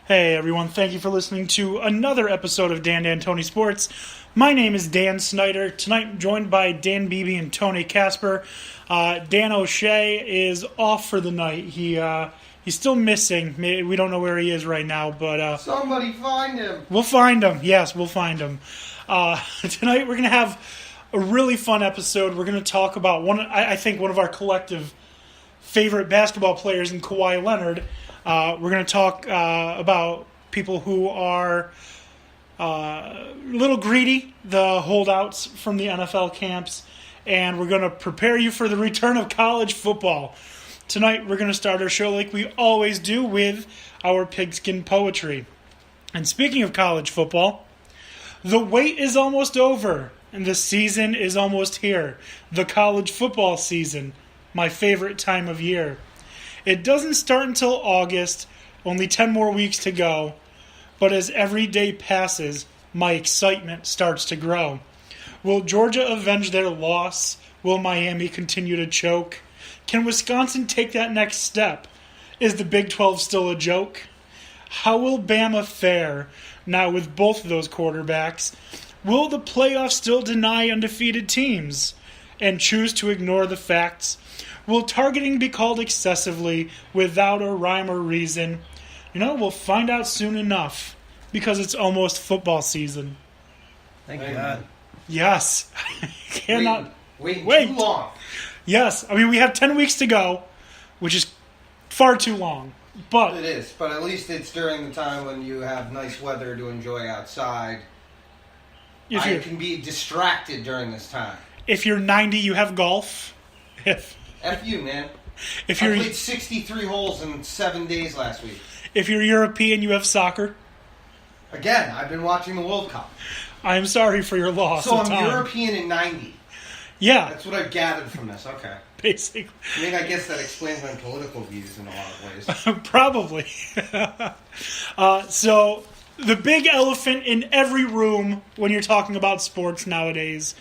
Hey everyone, thank you for listening to another episode of Dan Tony Sports. My name is Dan Snyder. Tonight I'm joined by Dan Beebe and Tony Casper. Dan O'Shea is off for the night. He's still missing. We don't know where he is right now, but somebody find him. We'll find him. Yes, we'll find him. Tonight we're going to have a really fun episode. We're going to talk about I think one of our collective favorite basketball players in Kawhi Leonard. We're going to talk about people who are a little greedy, the holdouts from the NFL camps, and we're going to prepare you for the return of college football. Tonight, we're going to start our show like we always do with our pigskin poetry. And speaking of college football, the wait is almost over, and the season is almost here. The college football season, my favorite time of year. It doesn't start until August, only 10 more weeks to go, but as every day passes, my excitement starts to grow. Will Georgia avenge their loss? Will Miami continue to choke? Can Wisconsin take that next step? Is the Big 12 still a joke? How will Bama fare now with both of those quarterbacks? Will the playoffs still deny undefeated teams and choose to ignore the facts? Will targeting be called excessively without a rhyme or reason? We'll find out soon enough because it's almost football season. Thank God. Yes. Cannot wait too long. Yes. We have 10 weeks to go, which is far too long. But it is. But at least it's during the time when you have nice weather to enjoy outside. I can be distracted during this time. If you're 90, you have golf. F you, man. I played 63 holes in 7 days last week. If you're European, you have soccer. Again, I've been watching the World Cup. I'm sorry for your loss. So I'm European in 90. Yeah. That's what I've gathered from this. Okay. Basically. I guess that explains my political views in a lot of ways. Probably. So the big elephant in every room when you're talking about sports nowadays,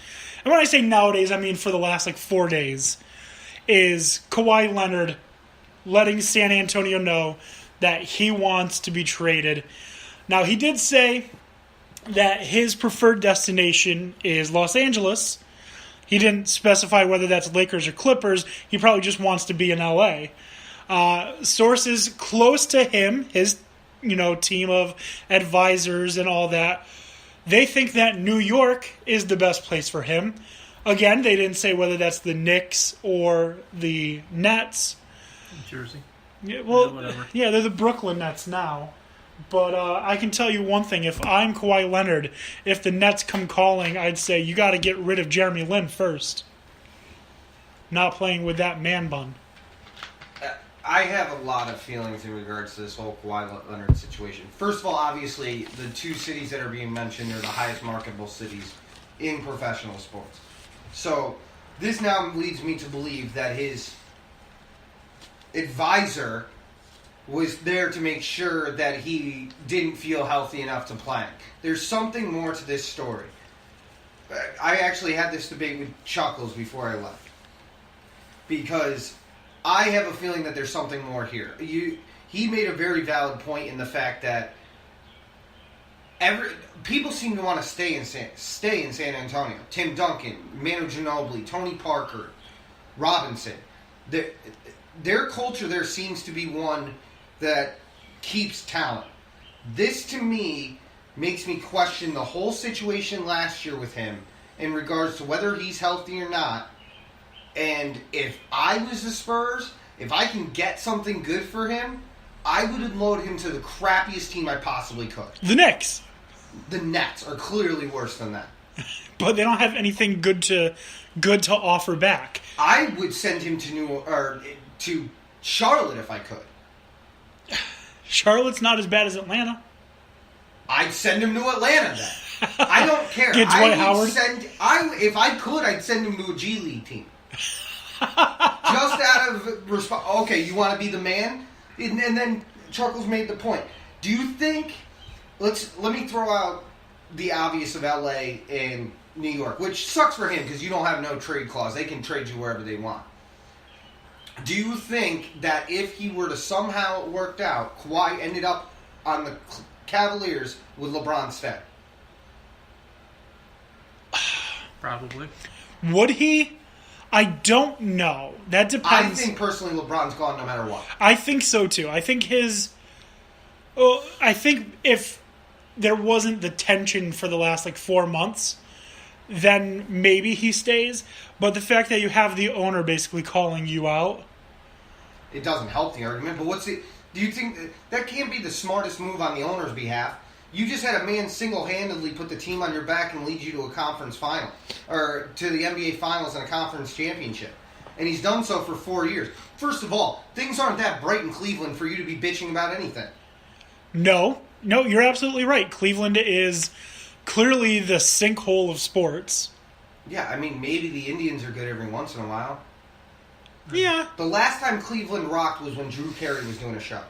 and when I say nowadays, I mean for the last 4 days, is Kawhi Leonard letting San Antonio know that he wants to be traded. Now, he did say that his preferred destination is Los Angeles. He didn't specify whether that's Lakers or Clippers. He probably just wants to be in L.A. Sources close to him, his team of advisors and all that, they think that New York is the best place for him. Again, they didn't say whether that's the Knicks or the Nets. Jersey. Yeah, well, whatever. Yeah, they're the Brooklyn Nets now. But I can tell you one thing. If I'm Kawhi Leonard, if the Nets come calling, I'd say you got to get rid of Jeremy Lin first. Not playing with that man bun. I have a lot of feelings in regards to this whole Kawhi Leonard situation. First of all, obviously, the two cities that are being mentioned are the highest marketable cities in professional sports. So, this now leads me to believe that his advisor was there to make sure that he didn't feel healthy enough to plank. There's something more to this story. I actually had this debate with Chuckles before I left. Because I have a feeling that there's something more here. He made a very valid point in the fact that people seem to want to stay in San Antonio. Tim Duncan, Manu Ginobili, Tony Parker, Robinson. Their culture there seems to be one that keeps talent. This, to me, makes me question the whole situation last year with him in regards to whether he's healthy or not. And if I was the Spurs, if I can get something good for him, I would unload him to the crappiest team I possibly could. The Knicks. The Nets are clearly worse than that. But they don't have anything good to offer back. I would send him to Charlotte if I could. Charlotte's not as bad as Atlanta. I'd send him to Atlanta then. I don't care. Get Dwight Howard. If I could, I'd send him to a G League team. Just out of response. Okay, you want to be the man? And then Chuckles made the point. Do you think? Let me throw out the obvious of LA and New York, which sucks for him because you don't have no trade clause. They can trade you wherever they want. Do you think that if he were to somehow worked out, Kawhi ended up on the Cavaliers would LeBron stay? Probably. Would he? I don't know. That depends. I think personally LeBron's gone no matter what. I think so too. I think I think if there wasn't the tension for the last 4 months, then maybe he stays. But the fact that you have the owner basically calling you out, it doesn't help the argument. But do you think that can't be the smartest move on the owner's behalf? You just had a man single-handedly put the team on your back and lead you to a conference final, or to the NBA Finals and a conference championship. And he's done so for 4 years. First of all, things aren't that bright in Cleveland for you to be bitching about anything. No, you're absolutely right. Cleveland is clearly the sinkhole of sports. Yeah, I mean, maybe the Indians are good every once in a while. Yeah. The last time Cleveland rocked was when Drew Carey was doing a show.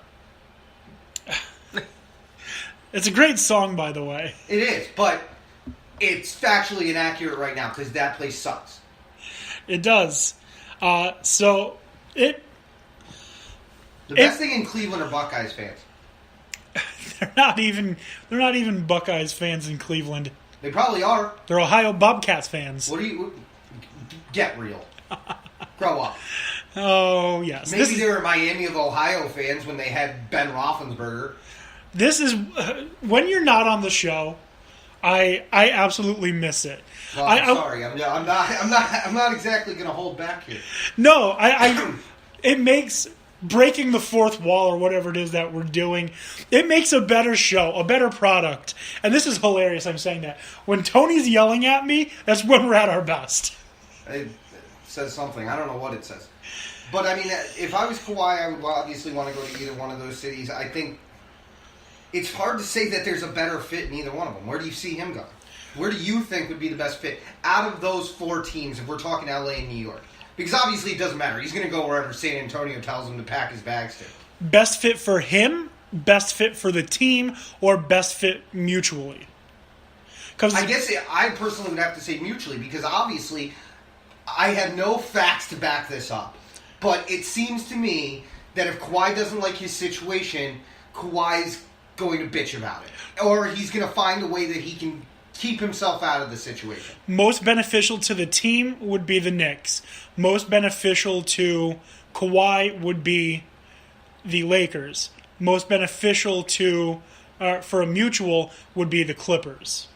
It's a great song, by the way. It is, but it's factually inaccurate right now because that place sucks. It does. The best thing in Cleveland are Buckeyes fans. They're not even Buckeyes fans in Cleveland. They probably are. They're Ohio Bobcats fans. Get real. Grow up. Oh, yes. Maybe they were Miami of Ohio fans when they had Ben Roethlisberger. This is when you're not on the show. I absolutely miss it. Well, I'm sorry. I'm not exactly going to hold back here. No, it makes breaking the fourth wall or whatever it is that we're doing. It makes a better show, a better product. And this is hilarious. I'm saying that when Tony's yelling at me, that's when we're at our best. It says something. I don't know what it says. But I mean, if I was Kawhi, I would obviously want to go to either one of those cities. I think it's hard to say that there's a better fit in either one of them. Where do you see him going? Where do you think would be the best fit out of those 4 teams if we're talking LA and New York? Because obviously it doesn't matter. He's going to go wherever San Antonio tells him to pack his bags to. Best fit for him, best fit for the team, or best fit mutually? I guess I personally would have to say mutually because obviously I have no facts to back this up. But it seems to me that if Kawhi doesn't like his situation, Kawhi's going to bitch about it. Or he's going to find a way that he can keep himself out of the situation. Most beneficial to the team would be the Knicks. Most beneficial to Kawhi would be the Lakers. Most beneficial for a mutual would be the Clippers.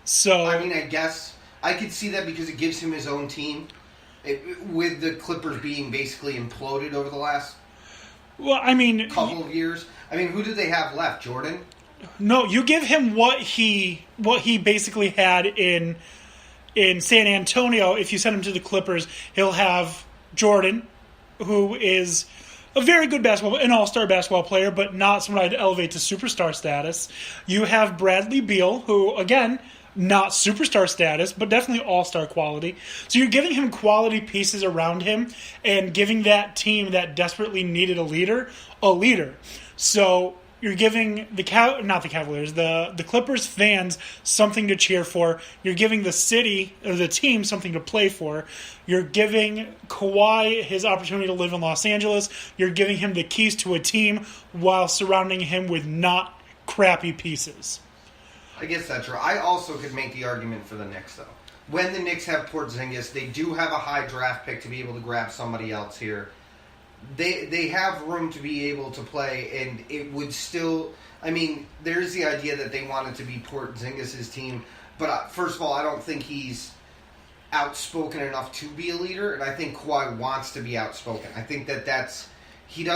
So I mean, I guess I could see that because it gives him his own team. With the Clippers being basically imploded over the last couple of years. I mean, who did they have left? Jordan? No, you give him what he basically had in San Antonio. If you send him to the Clippers, he'll have Jordan, who is a very good an all-star basketball player, but not someone I'd elevate to superstar status. You have Bradley Beal, who, again, not superstar status, but definitely all-star quality. So you're giving him quality pieces around him and giving that team that desperately needed a leader. So you're giving the Cavaliers, the Clippers fans something to cheer for. You're giving the city or the team something to play for. You're giving Kawhi his opportunity to live in Los Angeles. You're giving him the keys to a team while surrounding him with not crappy pieces. I guess that's true. I also could make the argument for the Knicks, though. When the Knicks have Porzingis, they do have a high draft pick to be able to grab somebody else here. They have room to be able to play, and it would still... I mean, there's the idea that they want it to be Porzingis' team, but first of all, I don't think he's outspoken enough to be a leader, and I think Kawhi wants to be outspoken. I think that's... He's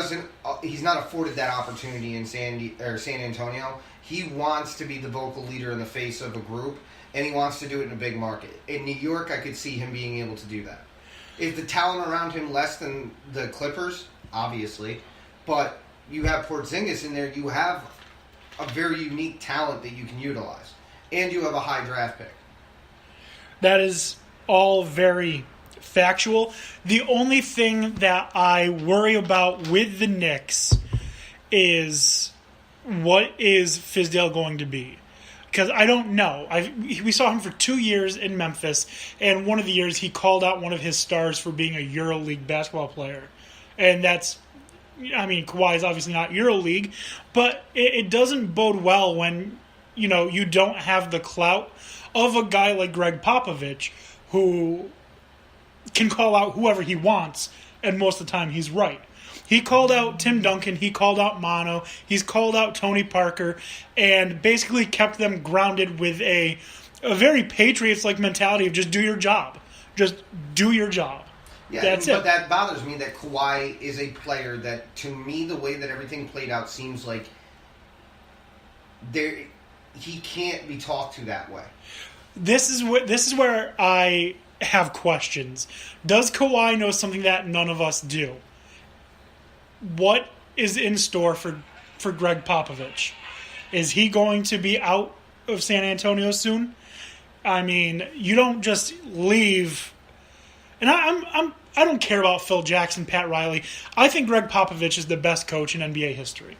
not afforded that opportunity in San Antonio. He wants to be the vocal leader in the face of a group, and he wants to do it in a big market. In New York, I could see him being able to do that. Is the talent around him less than the Clippers? Obviously. But you have Porzingis in there. You have a very unique talent that you can utilize. And you have a high draft pick. That is all very factual. The only thing that I worry about with the Knicks is what is Fizdale going to be? Because I don't know. We saw him for 2 years in Memphis, and one of the years he called out one of his stars for being a EuroLeague basketball player. And that's I mean, Kawhi is obviously not EuroLeague, but it doesn't bode well when, you don't have the clout of a guy like Greg Popovich, who can call out whoever he wants, and most of the time he's right. He called out Tim Duncan, he called out Mono, he's called out Tony Parker, and basically kept them grounded with a very Patriots-like mentality of just do your job. Just do your job. Yeah, That's but it. that bothers me that Kawhi is a player that, to me, the way that everything played out seems like he can't be talked to that way. This is where I have questions. Does Kawhi know something that none of us do? What is in store for Greg Popovich? Is he going to be out of San Antonio soon? I mean, you don't just leave. And I don't care about Phil Jackson, Pat Riley. I think Greg Popovich is the best coach in NBA history.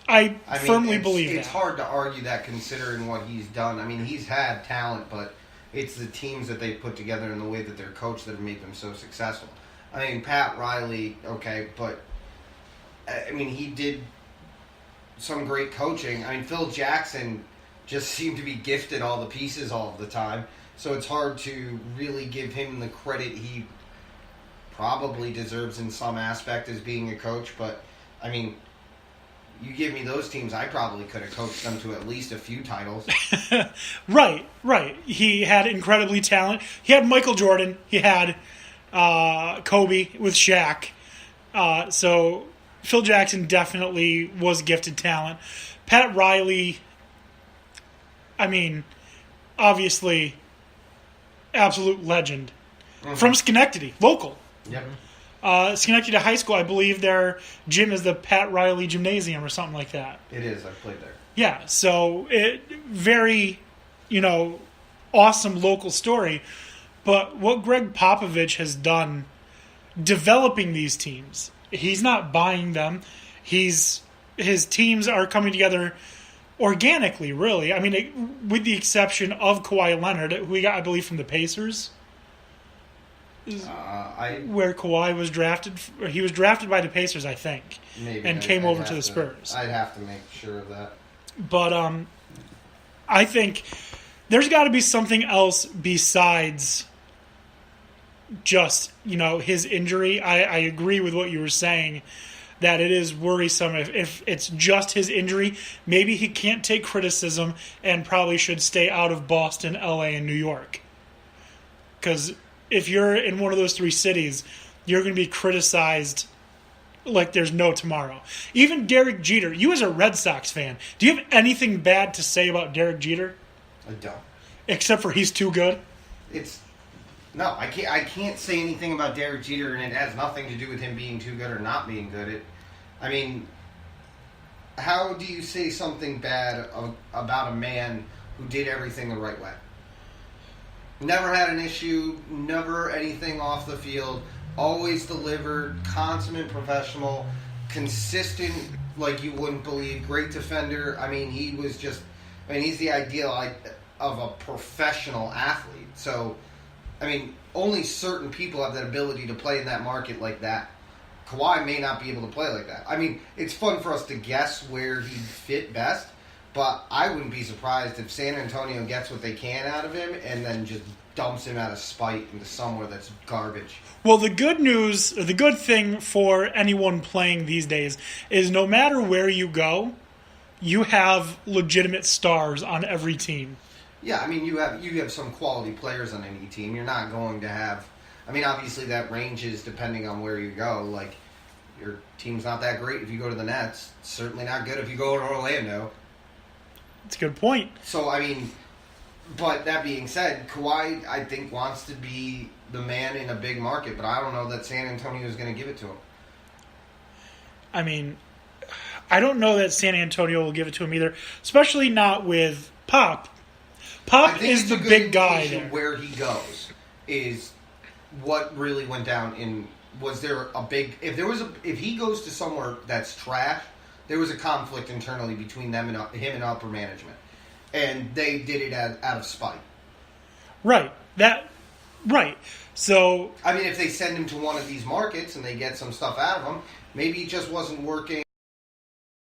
I firmly believe that. It's hard to argue that considering what he's done. I mean, he's had talent, but it's the teams that they put together and the way that they're coached that have made them so successful. I mean, Pat Riley, okay, but I mean, he did some great coaching. I mean, Phil Jackson just seemed to be gifted all the pieces all of the time. So it's hard to really give him the credit he probably deserves in some aspect as being a coach. But, I mean, you give me those teams, I probably could have coached them to at least a few titles. Right. He had incredibly talent. He had Michael Jordan. He had Kobe with Shaq. So Phil Jackson definitely was gifted talent. Pat Riley, I mean, obviously, absolute legend. Mm-hmm. From Schenectady, local. Yep. Schenectady High School, I believe their gym is the Pat Riley Gymnasium or something like that. It is. I've played there. Yeah, so very, awesome local story. But what Greg Popovich has done developing these teams, he's not buying them. His teams are coming together organically, really. I mean, with the exception of Kawhi Leonard, who we got, I believe, from the Pacers. Where Kawhi was drafted. He was drafted by the Pacers, I think. Maybe. And came over to the Spurs. I'd have to make sure of that. But I think there's got to be something else besides just, his injury. I agree with what you were saying, that it is worrisome if it's just his injury. Maybe he can't take criticism and probably should stay out of Boston, LA, and New York. Because if you're in one of those three cities, you're going to be criticized like there's no tomorrow. Even Derek Jeter, you as a Red Sox fan, do you have anything bad to say about Derek Jeter? I don't. Except for he's too good? No, I can't say anything about Derek Jeter, and it has nothing to do with him being too good or not being good. I mean, how do you say something bad about a man who did everything the right way? Never had an issue, never anything off the field, always delivered, consummate professional, consistent like you wouldn't believe, great defender. I mean, he's the ideal of a professional athlete. So, I mean, only certain people have that ability to play in that market like that. Kawhi may not be able to play like that. I mean, it's fun for us to guess where he'd fit best, but I wouldn't be surprised if San Antonio gets what they can out of him and then just dumps him out of spite into somewhere that's garbage. Well, the good thing for anyone playing these days is no matter where you go, you have legitimate stars on every team. Yeah, I mean, you have some quality players on any team. You're not going to have... I mean, obviously that ranges depending on where you go. Like, your team's not that great if you go to the Nets. It's certainly not good if you go to Orlando. That's a good point. So, I mean... But that being said, Kawhi, I think, wants to be the man in a big market, but I don't know that San Antonio is going to give it to him. I mean, I don't know that San Antonio will give it to him either, especially not with Pop. Pop is the big guy there. Where he goes is what really went down was there a big... If he goes to somewhere that's trash, there was a conflict internally between him and upper management. And they did it out of spite. Right. Right. So I mean, if they send him to one of these markets and they get some stuff out of him, maybe it just wasn't working